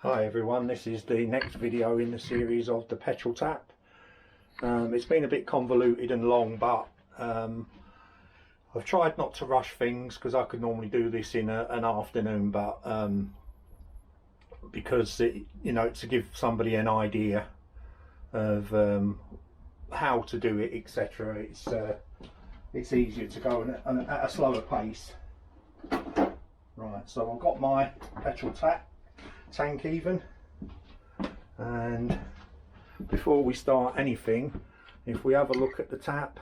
Hi everyone, this is the next video in the series of the petrol tap. It's been a bit convoluted and long, but I've tried not to rush things because I could normally do this in an afternoon, but because to give somebody an idea of how to do it, etc., it's easier to go at a slower pace. Right, so I've got my petrol tank even, and before we start anything, if we have a look at the tap,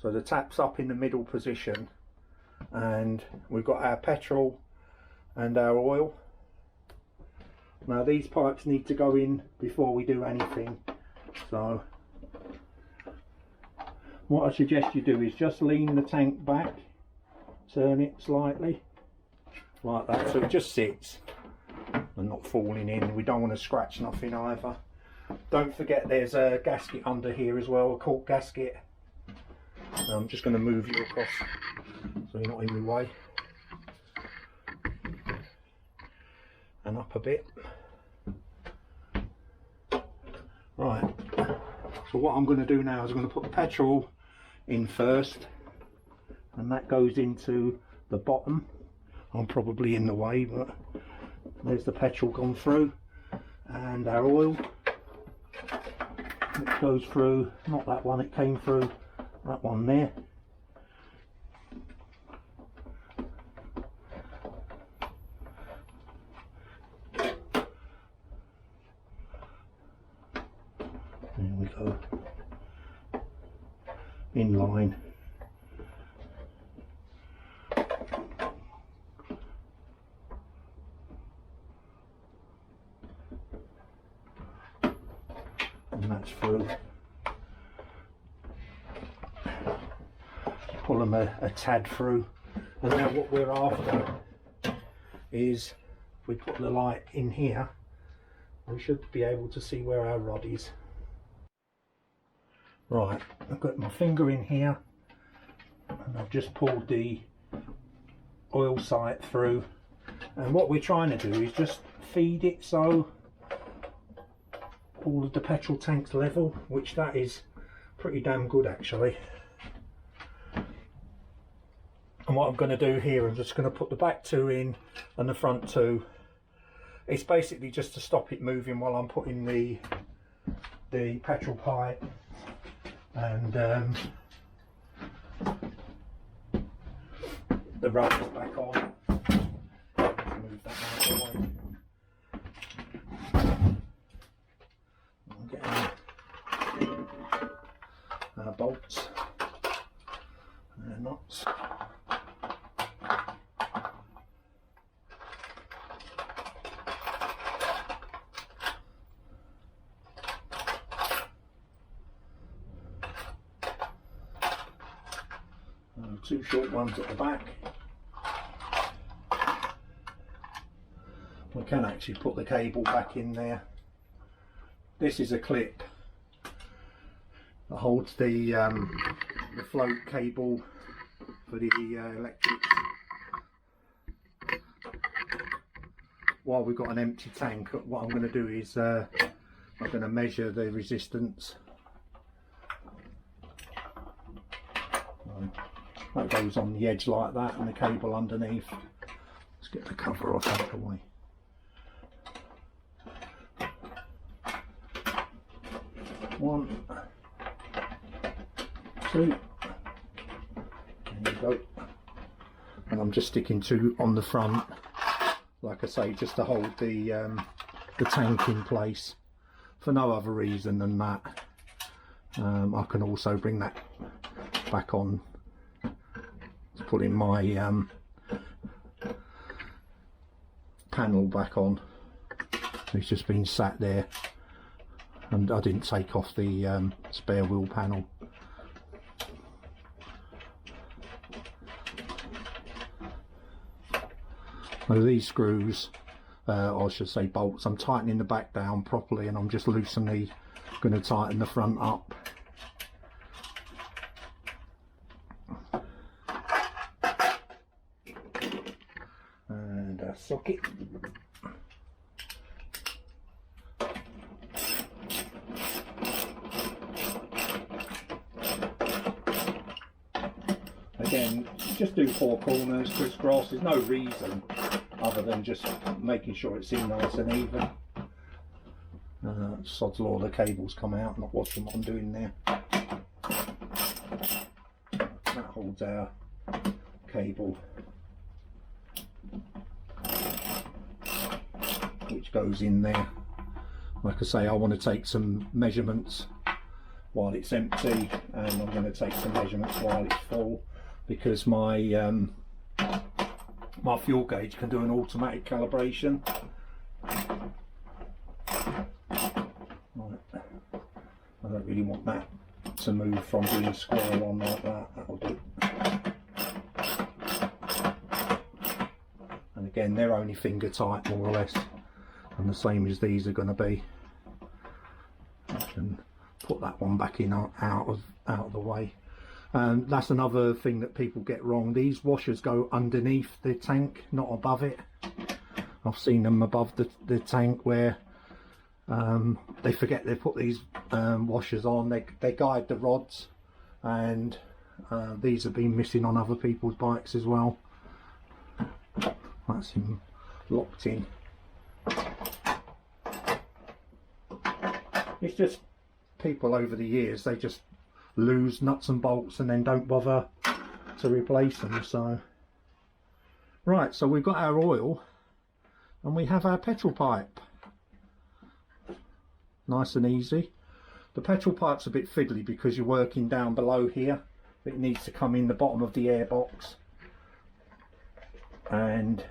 so the tap's up in the middle position and we've got our petrol and our oil. Now these pipes need to go in before we do anything, so what I suggest you do is just lean the tank back, turn it slightly like that so it just sits and not falling in. We don't want to scratch nothing either. Don't forget there's a gasket under here as well, a cork gasket. So I'm just going to move you across so you're not in my way, and up a bit. Right, so what I'm going to do now is I'm going to put the petrol in first, and that goes into the bottom. I'm probably in the way, but there's the petrol gone through, and our oil, it goes through, not that one, it came through that one there. There we go, in line. And that's through. Pull them a tad through, and now what we're after is, if we put the light in here, we should be able to see where our rod is. Right, I've got my finger in here and I've just pulled the oil sight through, and what we're trying to do is just feed it so all of the petrol tank's level, which that is pretty damn good actually. And what I'm going to do here, I'm just going to put the back two in and the front two. It's basically just to stop it moving while I'm putting the petrol pipe and the rubbers back on. Move that out of the way. I'm getting our bolts and our nuts. Two short ones at the back. We can actually put the cable back in there. This is a clip that holds the float cable for the electrics. While we've got an empty tank, what I'm going to do is I'm going to measure the resistance. That goes on the edge like that, and the cable underneath. Let's get the cover off out of the way. One, two, there you go. And I'm just sticking two on the front, like I say, just to hold the tank in place, for no other reason than that. I can also bring that back on, putting my panel back on. It's just been sat there and I didn't take off the spare wheel panel. So these screws, or I should say bolts, I'm tightening the back down properly, and I'm just loosely going to tighten the front up. And a socket. again, just do 4 corners, crisscross. There's no reason other than just making sure it's in nice and even. Sod's law, the cables come out, not watching what I'm doing there. That holds our cable, which goes in there. Like I say, I want to take some measurements while it's empty, and I'm going to take some measurements while it's full, because my my fuel gauge can do an automatic calibration. Right. I don't really want that to move from being square on like that. That'll do. And again, they're only finger tight, more or less, and the same as these are going to be. I can put that one back in out of the way. That's another thing that people get wrong. These washers go underneath the tank, not above it. I've seen them above the tank where they forget they put these washers on. They guide the rods, and these have been missing on other people's bikes as well. That's him locked in. It's just people over the years, they just lose nuts and bolts and then don't bother to replace them. So right, so we've got our oil and we have our petrol pipe. Nice and easy. The petrol pipe's a bit fiddly because you're working down below here. It needs to come in the bottom of the air box and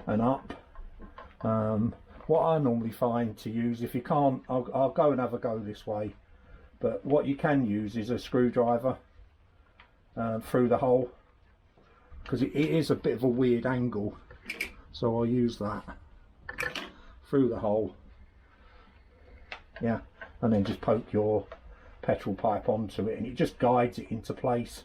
up. What I normally find to use, if you can't, I'll go and have a go this way, but what you can use is a screwdriver through the hole, because it is a bit of a weird angle, so I'll use that through the hole, yeah, and then just poke your petrol pipe onto it and it just guides it into place.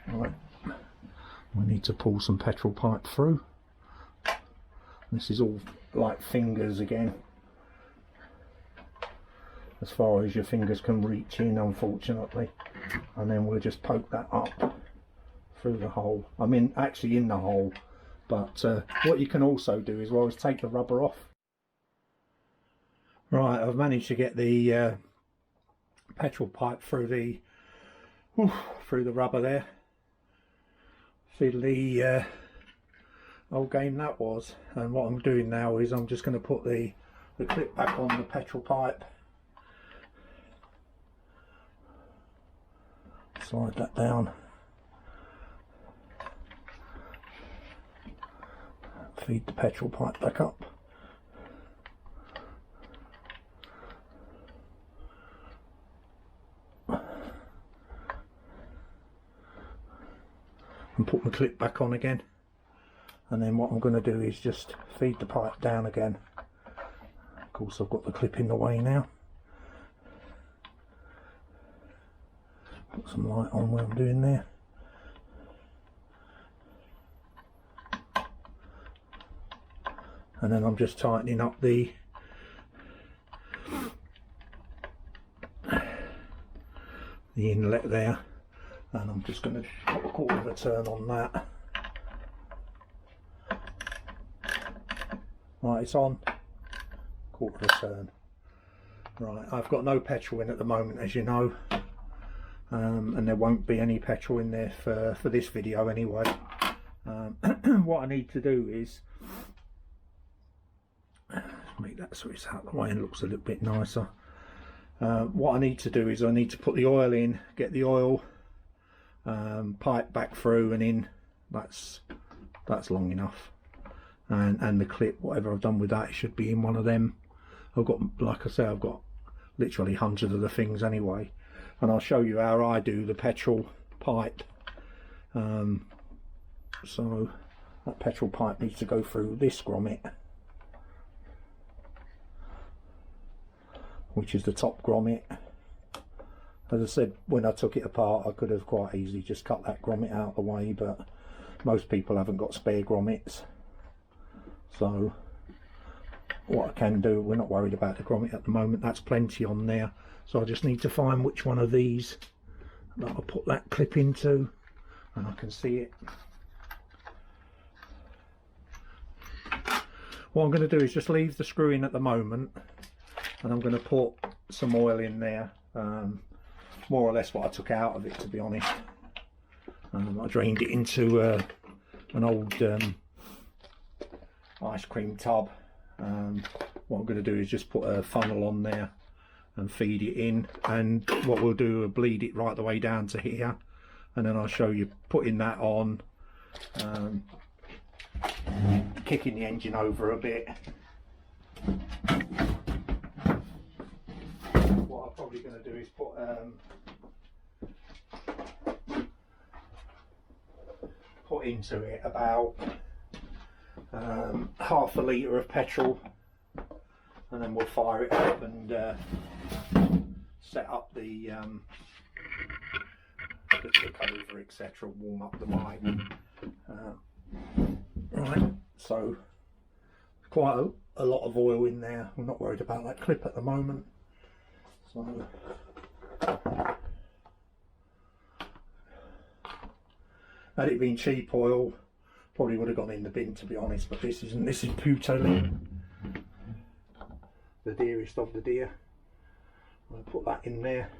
Right. We need to pull some petrol pipe through. This is all like fingers again, as far as your fingers can reach in, unfortunately, and then we'll just poke that up through the hole. I mean, actually in the hole, but what you can also do as well is take the rubber off. Right, I've managed to get the petrol pipe through the rubber there. Fiddly old game that was. And what I'm doing now is I'm just going to put the clip back on the petrol pipe, slide that down, feed the petrol pipe back up. And put my clip back on again, and then what I'm going to do is just feed the pipe down again. Of course, I've got the clip in the way now. Put some light on where I'm doing there. And then I'm just tightening up the inlet there. And I'm just going to put a quarter of a turn on that. Right, it's on. Quarter of a turn. Right, I've got no petrol in at the moment, as you know. And there won't be any petrol in there for this video anyway. What I need to do is make that so it's out of the way and looks a little bit nicer. What I need to do is I need to put the oil in, get the oil pipe back through and in. That's long enough, and the clip, whatever I've done with that, it should be in one of them. I've got, like I say, I've got literally hundreds of the things anyway, and I'll show you how I do the petrol pipe. So that petrol pipe needs to go through this grommet, which is the top grommet. As I said, when I took it apart, I could have quite easily just cut that grommet out of the way, but most people haven't got spare grommets. So what I can do, we're not worried about the grommet at the moment, that's plenty on there. So I just need to find which one of these that I'll put that clip into, and I can see it. What I'm going to do is just leave the screw in at the moment, and I'm going to put some oil in there, more or less what I took out of it, to be honest. I drained it into an old ice cream tub. What I'm going to do is just put a funnel on there and feed it in, and what we'll do is bleed it right the way down to here, and then I'll show you putting that on, kicking the engine over a bit. What I'm probably going to do is put into it about half a litre of petrol, and then we'll fire it up and set up the click over, etc., warm up the bike. Right, so quite a lot of oil in there. I'm not worried about that clip at the moment. So had it been cheap oil, probably would have gone in the bin, to be honest, but this isn't. This is Putoline, the dearest of the dear. I'll put that in there.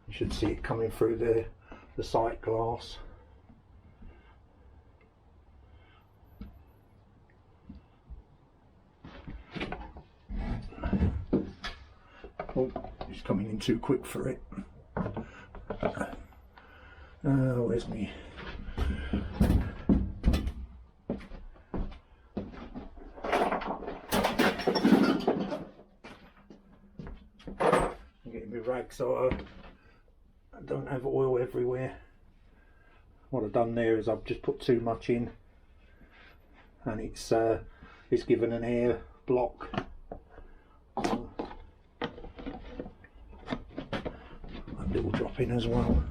You should see it coming through the sight glass. Oh, it's coming in too quick for it. Where's me? I'm getting my rag so I don't have oil everywhere. What I've done there is I've just put too much in, and it's given an air block. That little drop in as well.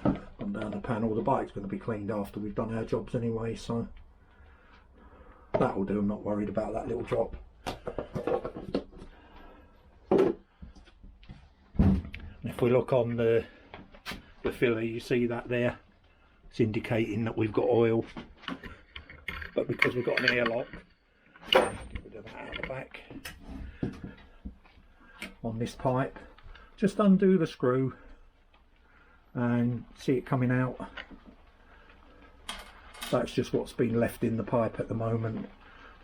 On down the panel. The bike's going to be cleaned after we've done our jobs anyway, so that will do. I'm not worried about that little drop. If we look on the filler, you see that there, it's indicating that we've got oil, but because we've got an airlock, get rid of that out the back on this pipe. Just undo the screw and see it coming out. That's just what's been left in the pipe at the moment.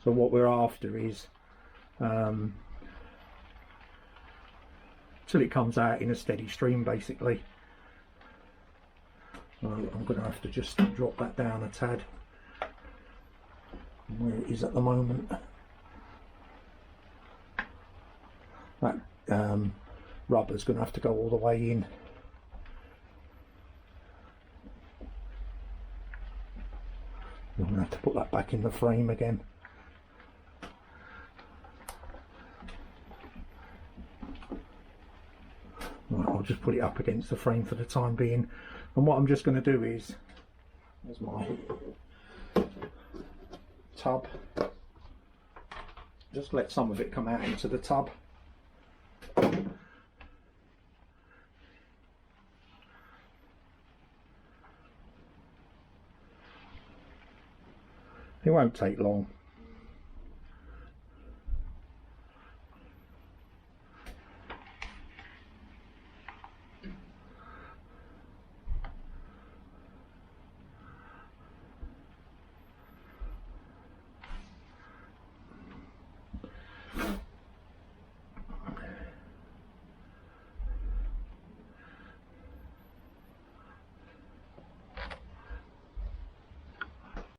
So what we're after is till it comes out in a steady stream, basically. So I'm going to have to just drop that down a tad from where it is at the moment. That rubber's going to have to go all the way in. I'm going to have to put that back in the frame again. Right, I'll just put it up against the frame for the time being. And what I'm just going to do is, there's my tub, just let some of it come out into the tub. It won't take long.